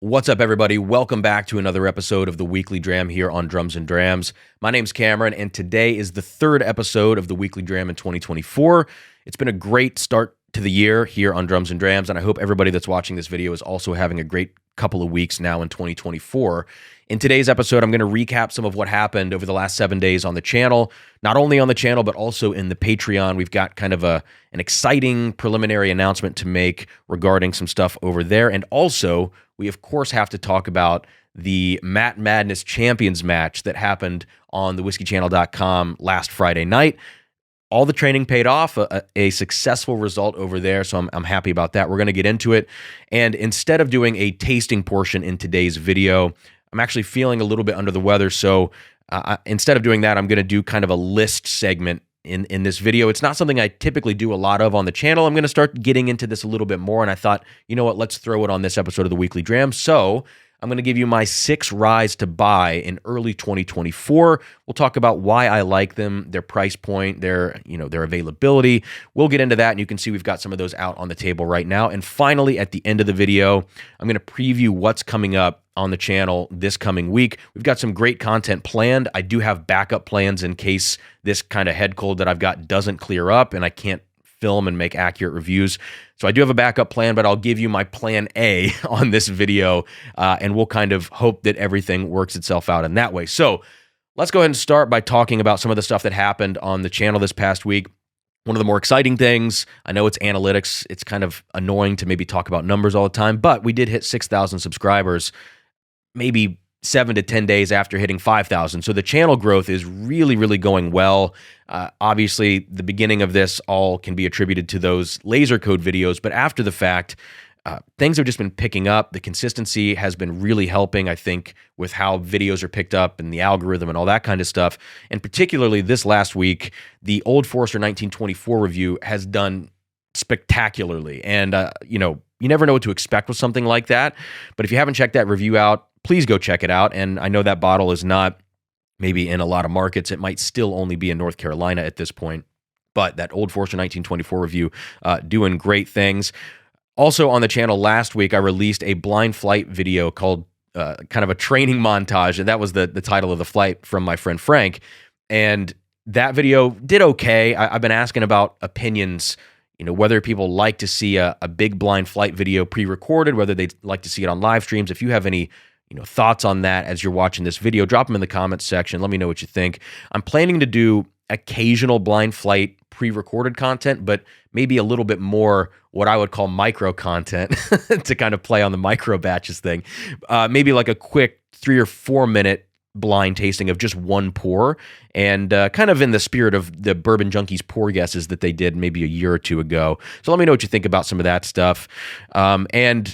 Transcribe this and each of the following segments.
What's up, everybody? Welcome back to another episode of the Weekly Dram here on Drums and Drams. My name's Cameron, and today is the third episode of the Weekly Dram in 2024. It's been a great start to the year here on Drums and Drams, and I hope everybody that's watching this video is also having a great couple of weeks now in 2024. In today's episode, I'm going to recap some of what happened over the last 7 days on the channel, not only on the channel, but also in the Patreon. We've got kind of an exciting preliminary announcement to make regarding some stuff over there. And also, we of course have to talk about the Matt Madness Champions match that happened on the whiskeychannel.com last Friday night. All the training paid off, a successful result over there, so I'm happy about that. We're going to get into it. And instead of doing a tasting portion in today's video, I'm actually feeling a little bit under the weather, so instead of doing that, I'm going to do kind of a list segment in this video. It's not something I typically do a lot of on the channel. I'm going to start getting into this a little bit more, and I thought, you know what, let's throw it on this episode of the Weekly Dram. So I'm going to give you my 6 Ryes to buy in early 2024. We'll talk about why I like them, their price point, their availability. We'll get into that, and you can see we've got some of those out on the table right now. And finally, at the end of the video, I'm going to preview what's coming up on the channel this coming week. We've got some great content planned. I do have backup plans in case this kind of head cold that I've got doesn't clear up and I can't film and make accurate reviews. So I do have a backup plan, but I'll give you my plan A on this video, and we'll kind of hope that everything works itself out in that way. So let's go ahead and start by talking about some of the stuff that happened on the channel this past week. One of the more exciting things, I know it's analytics. It's kind of annoying to maybe talk about numbers all the time, but we did hit 6,000 subscribers maybe 7 to 10 days after hitting 5,000. So the channel growth is really, really going well. Obviously, the beginning of this all can be attributed to those laser code videos, but after the fact, things have just been picking up. The consistency has been really helping, I think, with how videos are picked up and the algorithm and all that kind of stuff. And particularly this last week, the Old Forester 1924 review has done spectacularly. And, you never know what to expect with something like that. But if you haven't checked that review out, please go check it out. And I know that bottle is not maybe in a lot of markets. It might still only be in North Carolina at this point. But that Old Forester 1924 review doing great things. Also on the channel last week, I released a blind flight video called kind of a training montage. And that was the title of the flight from my friend Frank. And that video did okay. I've been asking about opinions, whether people like to see a big blind flight video pre-recorded, whether they'd like to see it on live streams. If you have any thoughts on that as you're watching this video, drop them in the comments section. Let me know what you think. I'm planning to do occasional blind flight pre-recorded content, but maybe a little bit more what I would call micro content to kind of play on the micro batches thing. Maybe like a quick 3 or 4 minute blind tasting of just one pour, and kind of in the spirit of the Bourbon Junkies pour guesses that they did maybe a year or two ago. So let me know what you think about some of that stuff. And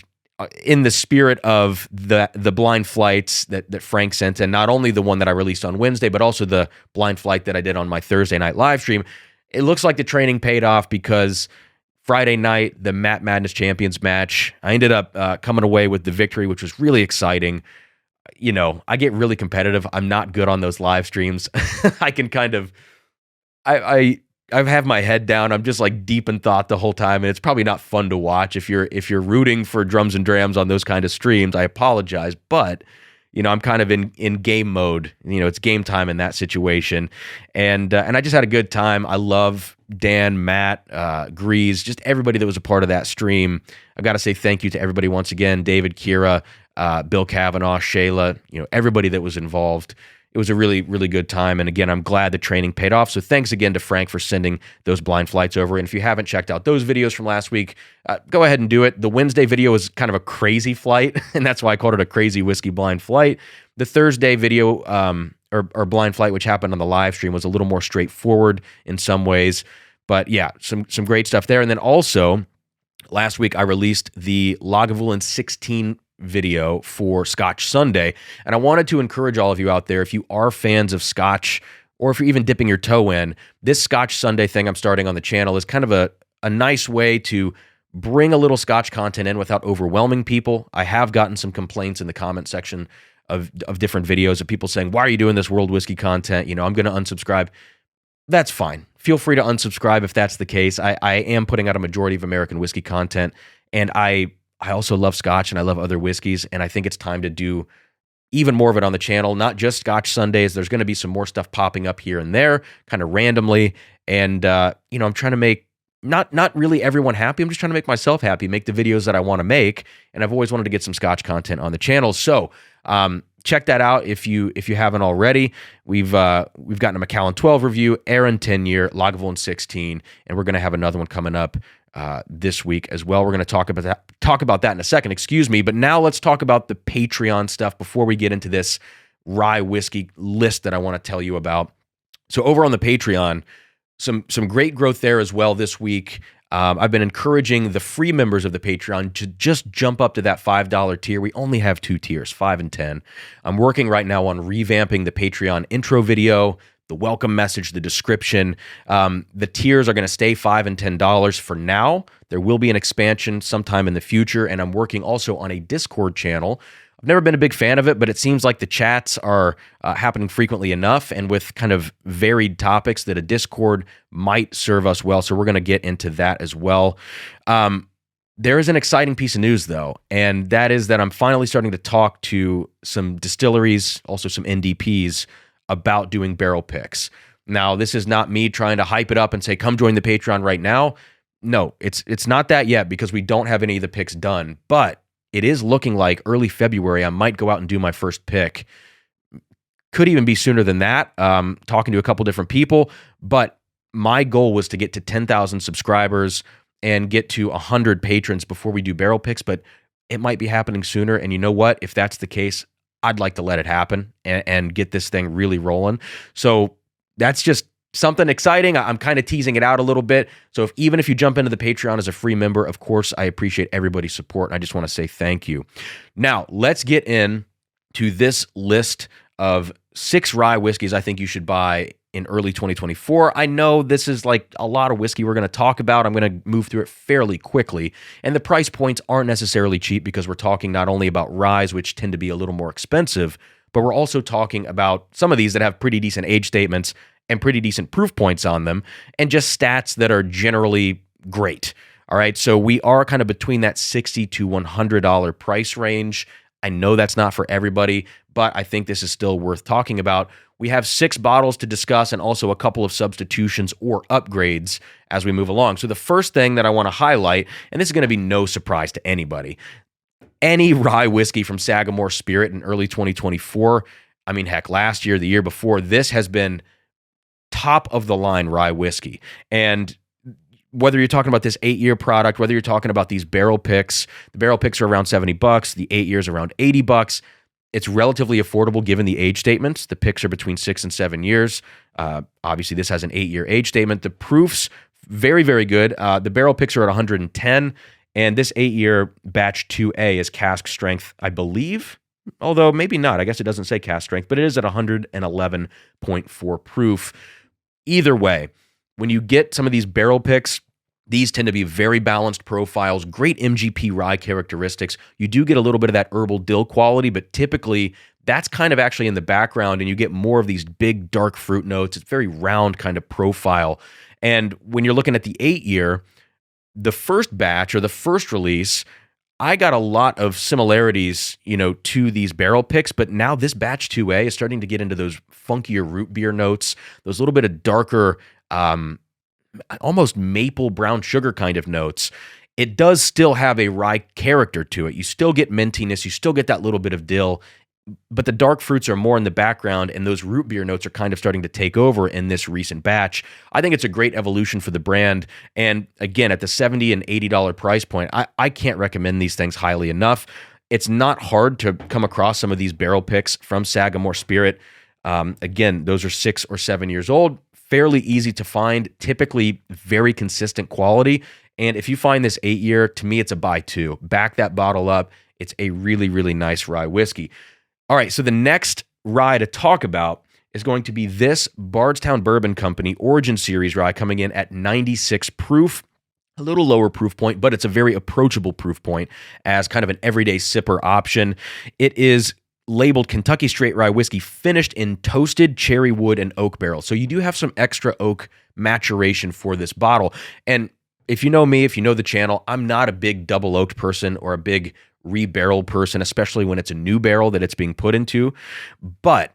in the spirit of the blind flights that Frank sent, and not only the one that I released on Wednesday, but also the blind flight that I did on my Thursday night live stream, it looks like the training paid off because Friday night, the Matt Madness Champions match, I ended up coming away with the victory, which was really exciting. I get really competitive. I'm not good on those live streams. I can kind of, I have my head down. I'm just like deep in thought the whole time, and it's probably not fun to watch. If you're rooting for Drums and Drams on those kind of streams, I apologize, but I'm kind of in game mode. It's game time in that situation, and I just had a good time. I love Dan, Matt, Grease, just everybody that was a part of that stream. I've got to say thank you to everybody once again. David, Kira, Bill Kavanaugh, Shayla, everybody that was involved. It was a really, really good time. And again, I'm glad the training paid off. So thanks again to Frank for sending those blind flights over. And if you haven't checked out those videos from last week, go ahead and do it. The Wednesday video was kind of a crazy flight, and that's why I called it a crazy whiskey blind flight. The Thursday video or blind flight, which happened on the live stream, was a little more straightforward in some ways. But yeah, some great stuff there. And then also, last week I released the Lagavulin 16 video for Scotch Sunday, and I wanted to encourage all of you out there, if you are fans of Scotch, or if you're even dipping your toe in, this Scotch Sunday thing I'm starting on the channel is kind of a nice way to bring a little Scotch content in without overwhelming people. I have gotten some complaints in the comment section of different videos of people saying, why are you doing this world whiskey content? I'm going to unsubscribe. That's fine. Feel free to unsubscribe if that's the case. I am putting out a majority of American whiskey content, and I I also love Scotch and I love other whiskeys, and I think it's time to do even more of it on the channel, not just Scotch Sundays. There's going to be some more stuff popping up here and there, kind of randomly. And, I'm trying to make not really everyone happy. I'm just trying to make myself happy, make the videos that I want to make. And I've always wanted to get some Scotch content on the channel. So check that out if you haven't already. We've gotten a Macallan 12 review, Aaron 10-year, Lagavulin 16, and we're going to have another one coming up this week as well. We're going to talk about that in a second, excuse me. But now let's talk about the Patreon stuff before we get into this rye whiskey list that I want to tell you about. So over on the Patreon, some great growth there as well this week. I've been encouraging the free members of the Patreon to just jump up to that $5 tier. We only have 2 tiers, 5 and 10. I'm working right now on revamping the Patreon intro video, the welcome message, the description. The tiers are going to stay $5 and $10 for now. There will be an expansion sometime in the future, and I'm working also on a Discord channel. I've never been a big fan of it, but it seems like the chats are happening frequently enough and with kind of varied topics that a Discord might serve us well. So we're going to get into that as well. There is an exciting piece of news, though, and that is that I'm finally starting to talk to some distilleries, also some NDPs, about doing barrel picks. Now, this is not me trying to hype it up and say, come join the Patreon right now. No, it's not that yet because we don't have any of the picks done, but it is looking like early February, I might go out and do my first pick. Could even be sooner than that, talking to a couple different people. But my goal was to get to 10,000 subscribers and get to 100 patrons before we do barrel picks. But it might be happening sooner. And you know what? If that's the case, I'd like to let it happen and get this thing really rolling. So that's just something exciting. I'm kind of teasing it out a little bit. So even if you jump into the Patreon as a free member, of course, I appreciate everybody's support. And I just want to say thank you. Now, let's get in to this list of 6 rye whiskeys I think you should buy in early 2024. I know this is like a lot of whiskey we're going to talk about. I'm going to move through it fairly quickly. And the price points aren't necessarily cheap because we're talking not only about ryes, which tend to be a little more expensive, but we're also talking about some of these that have pretty decent age statements and pretty decent proof points on them, and just stats that are generally great. All right, so we are kind of between that $60 to $100 price range. I know that's not for everybody, but I think this is still worth talking about. We have 6 bottles to discuss and also a couple of substitutions or upgrades as we move along. So the first thing that I want to highlight, and this is going to be no surprise to anybody, any rye whiskey from Sagamore Spirit in early 2024, I mean, heck, last year, the year before, this has been top of the line rye whiskey. And whether you're talking about this 8-year product, whether you're talking about these barrel picks, the barrel picks are around $70, the 8 years around $80. It's relatively affordable given the age statements. The picks are between 6 and 7 years. Obviously, this has an 8-year age statement. The proofs, very, very good. The barrel picks are at 110, and this 8-year batch 2A is cask strength, I believe. Although maybe not. I guess it doesn't say cask strength, but it is at 111.4 proof. Either way, when you get some of these barrel picks, these tend to be very balanced profiles, great MGP rye characteristics. You do get a little bit of that herbal dill quality, but typically that's kind of actually in the background, and you get more of these big dark fruit notes. It's very round kind of profile. And when you're looking at the 8-year, the first batch or the first release, I got a lot of similarities, to these barrel picks, but now this batch 2A is starting to get into those funkier root beer notes, those little bit of darker, almost maple brown sugar kind of notes. It does still have a rye character to it. You still get mintiness, you still get that little bit of dill, but the dark fruits are more in the background, and those root beer notes are kind of starting to take over in this recent batch. I think it's a great evolution for the brand, and again, at the $70 and $80 price point, I can't recommend these things highly enough. It's not hard to come across some of these barrel picks from Sagamore Spirit. Again, those are 6 or 7 years old, fairly easy to find, typically very consistent quality, and if you find this 8-year, to me, it's a buy too. Back that bottle up. It's a really, really nice rye whiskey. All right, so the next rye to talk about is going to be this Bardstown Bourbon Company Origin Series rye coming in at 96 proof, a little lower proof point, but it's a very approachable proof point as kind of an everyday sipper option. It is labeled Kentucky Straight Rye Whiskey, finished in toasted cherry wood and oak barrels. So you do have some extra oak maturation for this bottle. And if you know me, if you know the channel, I'm not a big double oaked person or a big rebarrel person, especially when it's a new barrel that it's being put into. But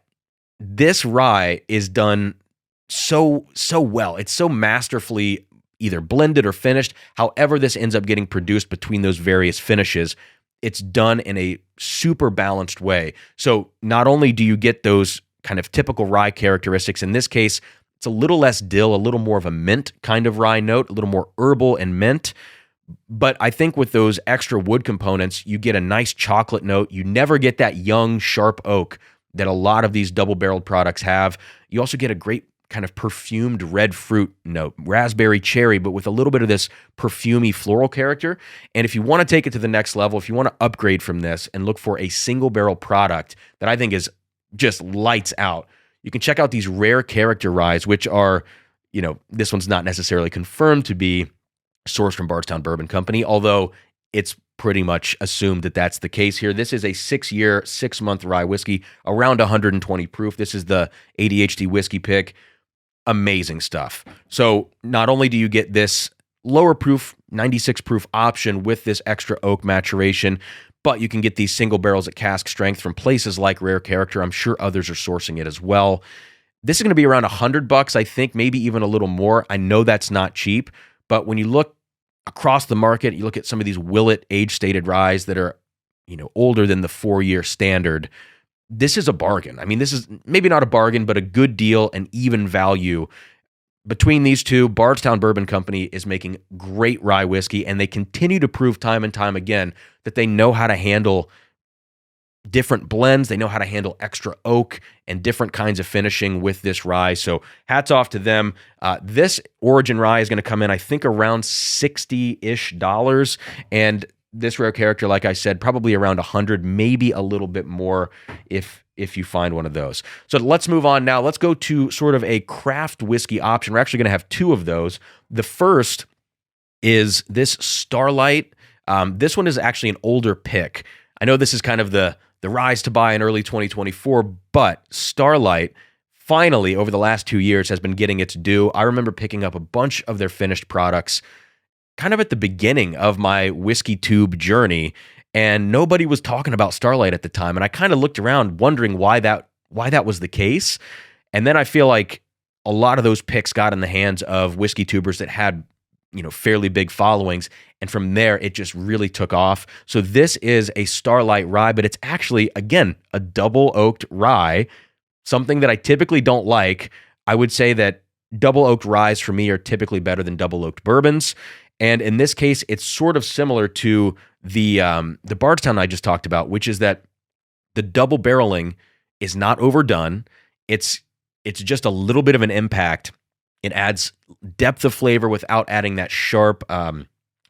this rye is done so well. It's so masterfully either blended or finished. However this ends up getting produced between those various finishes, it's done in a super balanced way. So not only do you get those kind of typical rye characteristics, in this case, it's a little less dill, a little more of a mint kind of rye note, a little more herbal and mint. But I think with those extra wood components, you get a nice chocolate note. You never get that young, sharp oak that a lot of these double-barreled products have. You also get a great kind of perfumed red fruit note, raspberry cherry, but with a little bit of this perfumey floral character. And if you want to take it to the next level, if you want to upgrade from this and look for a single barrel product that I think is just lights out, you can check out these rare character ryes, which are, this one's not necessarily confirmed to be sourced from Bardstown Bourbon Company, although it's pretty much assumed that that's the case here. This is a 6-year, 6-month rye whiskey, around 120 proof. This is the ADHD whiskey pick. Amazing stuff. So not only do you get this lower proof, 96 proof option with this extra oak maturation, but you can get these single barrels at cask strength from places like Rare Character. I'm sure others are sourcing it as well. This is going to be around $100, I think, maybe even a little more. I know that's not cheap, but when you look across the market, you look at some of these Willet age-stated ryes that are, older than the 4-year standard. This is a bargain. I mean, this is maybe not a bargain, but a good deal and even value. Between these two, Bardstown Bourbon Company is making great rye whiskey, and they continue to prove time and time again that they know how to handle different blends. They know how to handle extra oak and different kinds of finishing with this rye. So hats off to them. This Origin rye is going to come in, I think, around $60-ish. And this Rare Character, like I said, probably around 100, maybe a little bit more if you find one of those. So let's move on now. Let's go to sort of a craft whiskey option. We're actually going to have 2 of those. The first is this Starlight. This one is actually an older pick. I know this is kind of the rise to buy in early 2024, but Starlight finally over the last 2 years has been getting its due. I remember picking up a bunch of their finished products kind of at the beginning of my whiskey tube journey, and nobody was talking about Starlight at the time. And I kind of looked around wondering why that was the case. And then I feel like a lot of those picks got in the hands of whiskey tubers that had, fairly big followings. And from there, it just really took off. So this is a Starlight rye, but it's actually, again, a double oaked rye, something that I typically don't like. I would say that double oaked ryes for me are typically better than double oaked bourbons. And in this case, it's sort of similar to the Bardstown I just talked about, which is that the double barreling is not overdone. It's just a little bit of an impact. It adds depth of flavor without adding that sharp,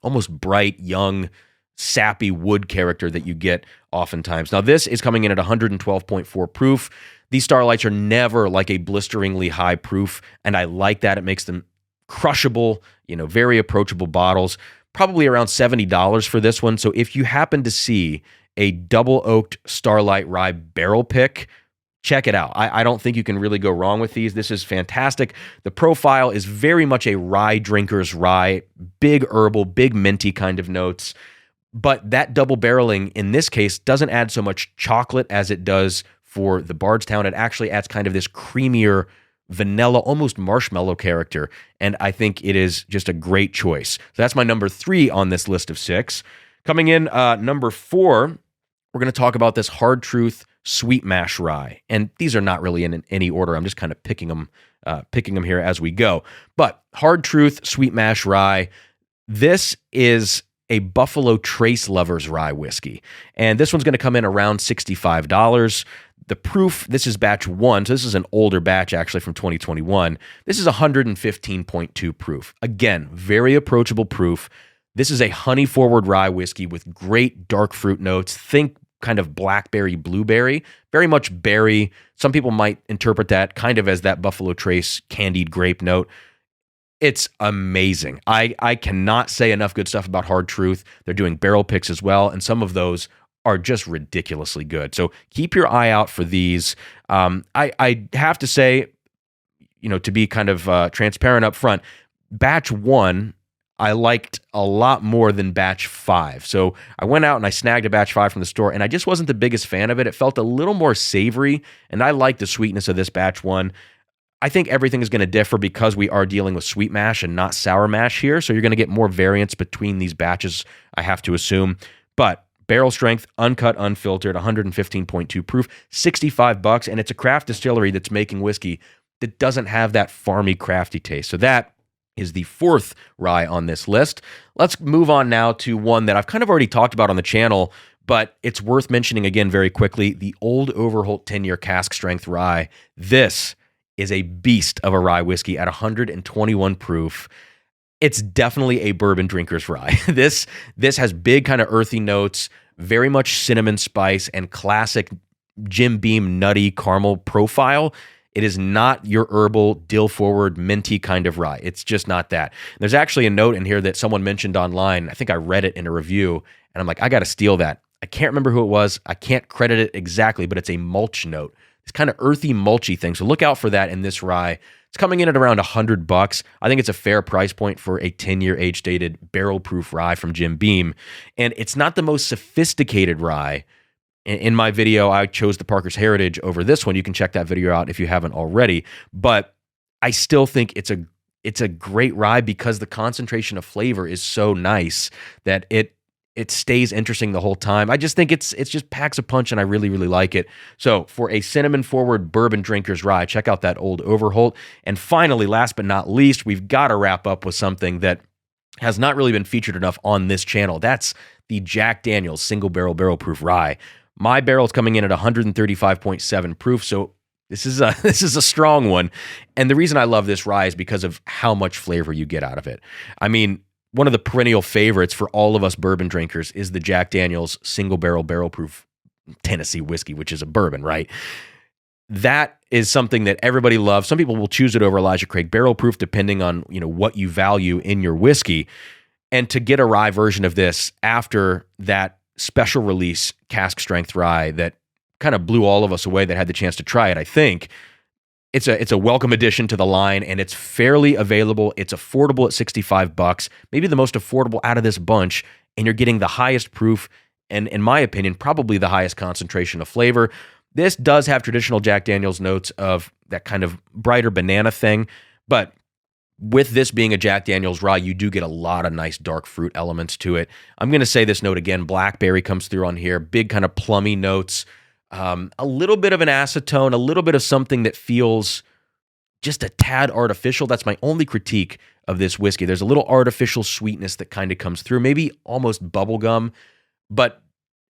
almost bright, young, sappy wood character that you get oftentimes. Now, this is coming in at 112.4 proof. These Starlights are never like a blisteringly high proof, and I like that. It makes them crushable, very approachable bottles. Probably around $70 for this one. So if you happen to see a double oaked Starlight rye barrel pick, check it out. I don't think you can really go wrong with these. This is fantastic. The profile is very much a rye drinker's rye, big herbal, big minty kind of notes. But that double barreling in this case doesn't add so much chocolate as it does for the Bardstown. It actually adds kind of this creamier, vanilla, almost marshmallow character. And I think it is just a great choice. So that's my number 3 on this list of 6. Coming in number 4, we're going to talk about this Hard Truth Sweet Mash Rye. And these are not really in any order. I'm just kind of picking them here as we go. But Hard Truth Sweet Mash Rye, this is a Buffalo Trace Lovers Rye whiskey. And this one's going to come in around $65. The proof, this is batch 1, so this is an older batch actually from 2021. This is 115.2 proof. Again, very approachable proof. This is a honey-forward rye whiskey with great dark fruit notes. Think kind of blackberry, blueberry, very much berry. Some people might interpret that kind of as that Buffalo Trace candied grape note. It's amazing. I cannot say enough good stuff about Hard Truth. They're doing barrel picks as well, and some of those are just ridiculously good. So keep your eye out for these. I have to say, to be kind of transparent up front, batch 1, I liked a lot more than batch 5. So I went out and I snagged a batch 5 from the store, and I just wasn't the biggest fan of it. It felt a little more savory, and I like the sweetness of this batch 1. I think everything is going to differ because we are dealing with sweet mash and not sour mash here. So you're going to get more variance between these batches, I have to assume. But barrel strength, uncut, unfiltered, 115.2 proof, $65, and it's a craft distillery that's making whiskey that doesn't have that farmy, crafty taste. So that is the 4th rye on this list. Let's move on now to one that I've kind of already talked about on the channel, but it's worth mentioning again very quickly, the Old Overholt 10-year cask strength rye. This is a beast of a rye whiskey at 121 proof. It's definitely a bourbon drinker's rye. This has big kind of earthy notes, very much cinnamon spice, and classic Jim Beam nutty caramel profile. It is not your herbal, dill-forward, minty kind of rye. It's just not that. There's actually a note in here that someone mentioned online. I think I read it in a review, and I'm like, I got to steal that. I can't remember who it was. I can't credit it exactly, but it's a mulch note. It's kind of earthy, mulchy thing. So look out for that in this rye. It's coming in at around $100. I think it's a fair price point for a 10-year age-dated barrel-proof rye from Jim Beam. And it's not the most sophisticated rye. In my video, I chose the Parker's Heritage over this one. You can check that video out if you haven't already. But I still think it's a great rye because the concentration of flavor is so nice that it stays interesting the whole time. I just think it's just packs a punch, and I really, really like it. So for a cinnamon-forward bourbon drinker's rye, check out that Old Overholt. And finally, last but not least, we've got to wrap up with something that has not really been featured enough on this channel. That's the Jack Daniel's Single Barrel Barrel Proof Rye. My barrel is coming in at 135.7 proof, so this is a strong one. And the reason I love this rye is because of how much flavor you get out of it. I mean, one of the perennial favorites for all of us bourbon drinkers is the Jack Daniel's Single Barrel Barrel Proof Tennessee whiskey, which is a bourbon, right? That is something that everybody loves. Some people will choose it over Elijah Craig Barrel Proof, depending on what you value in your whiskey. And to get a rye version of this after that special release cask strength rye that kind of blew all of us away that had the chance to try it, I think it's a welcome addition to the line, and it's fairly available. It's affordable at $65, maybe the most affordable out of this bunch, and you're getting the highest proof and, in my opinion, probably the highest concentration of flavor. This does have traditional Jack Daniel's notes of that kind of brighter banana thing, but with this being a Jack Daniel's rye, you do get a lot of nice dark fruit elements to it. I'm going to say this note again. Blackberry comes through on here. Big kind of plummy notes. A little bit of an acetone, a little bit of something that feels just a tad artificial. That's my only critique of this whiskey. There's a little artificial sweetness that kind of comes through, maybe almost bubblegum, but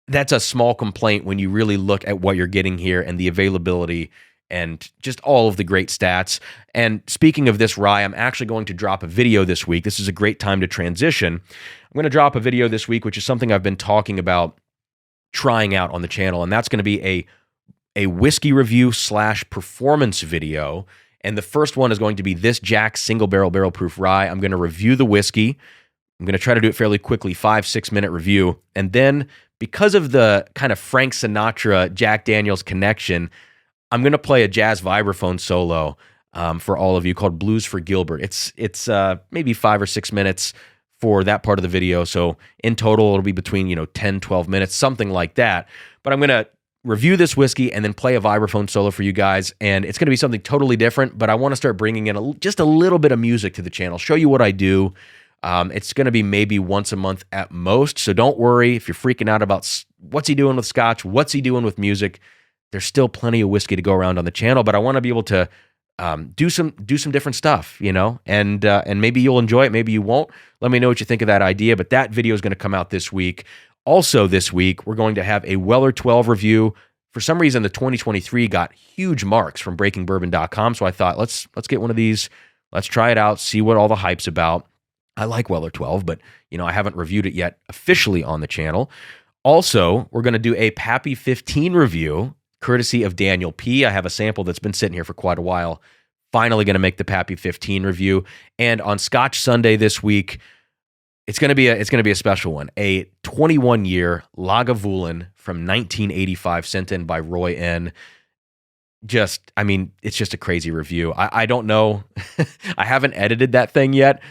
that's a small complaint when you really look at what you're getting here and the availability and just all of the great stats. And speaking of this rye, I'm actually going to drop a video this week. This is a great time to transition. I'm going to drop a video this week, which is something I've been talking about trying out on the channel, and that's going to be a whiskey review / performance video. And the first one is going to be this Jack Single Barrel Barrel Proof Rye. I'm going to review the whiskey. I'm going to try to do it fairly quickly, 5-6 minute review. And then because of the kind of Frank Sinatra Jack Daniel's connection, I'm going to play a jazz vibraphone solo for all of you called Blues for Gilbert. It's maybe 5 or 6 minutes for that part of the video. So in total, it'll be between 10, 12 minutes, something like that. But I'm going to review this whiskey and then play a vibraphone solo for you guys. And it's going to be something totally different, but I want to start bringing in just a little bit of music to the channel, show you what I do. It's going to be maybe once a month at most. So don't worry if you're freaking out about what's he doing with Scotch, what's he doing with music. There's still plenty of whiskey to go around on the channel, but I want to be able to do some different stuff, and maybe you'll enjoy it, maybe you won't. Let me know what you think of that idea, but that video is going to come out this week. Also this week, we're going to have a Weller 12 review. For some reason, the 2023 got huge marks from breakingbourbon.com, so I thought, let's get one of these, let's try it out, see what all the hype's about. I like Weller 12, but I haven't reviewed it yet officially on the channel. Also, we're going to do a Pappy 15 review, courtesy of Daniel P. I have a sample that's been sitting here for quite a while. Finally going to make the Pappy 15 review. And on Scotch Sunday this week, it's going to be a special one. A 21-year Lagavulin from 1985 sent in by Roy N. It's just a crazy review. I don't know. I haven't edited that thing yet.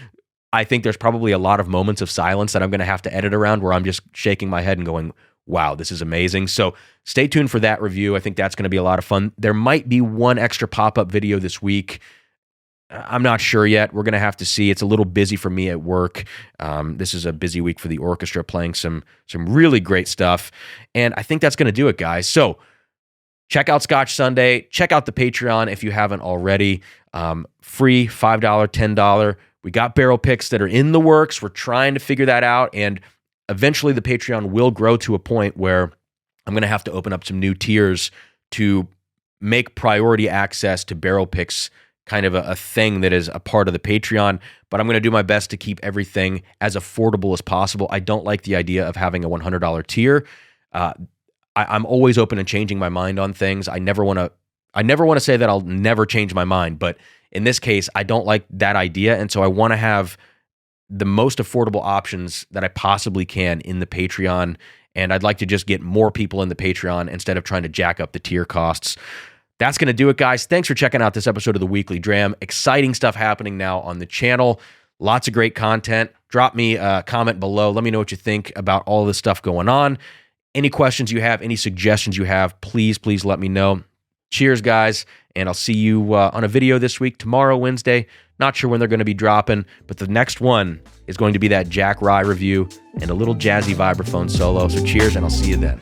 I think there's probably a lot of moments of silence that I'm going to have to edit around where I'm just shaking my head and going, wow, this is amazing. So stay tuned for that review. I think that's going to be a lot of fun. There might be one extra pop-up video this week. I'm not sure yet. We're going to have to see. It's a little busy for me at work. This is a busy week for the orchestra, playing some really great stuff. And I think that's going to do it, guys. So check out Scotch Sunday. Check out the Patreon if you haven't already. Free, $5, $10. We got barrel picks that are in the works. We're trying to figure that out. And eventually the Patreon will grow to a point where I'm going to have to open up some new tiers to make priority access to barrel picks kind of a thing that is a part of the Patreon, but I'm going to do my best to keep everything as affordable as possible. I don't like the idea of having a $100 tier. I'm always open to changing my mind on things. I never want to say that I'll never change my mind, but in this case, I don't like that idea, and so I want to have the most affordable options that I possibly can in the Patreon, and I'd like to just get more people in the Patreon instead of trying to jack up the tier costs. That's going to do it, guys. Thanks for checking out this episode of the Weekly Dram. Exciting stuff happening now on the channel. Lots of great content. Drop me a comment below. Let me know what you think about all this stuff going on. Any questions you have, any suggestions you have, please let me know. Cheers, guys, and I'll see you on a video this week, tomorrow, Wednesday. Not sure when they're going to be dropping, but the next one is going to be that Jack Rye review and a little jazzy vibraphone solo. So cheers, and I'll see you then.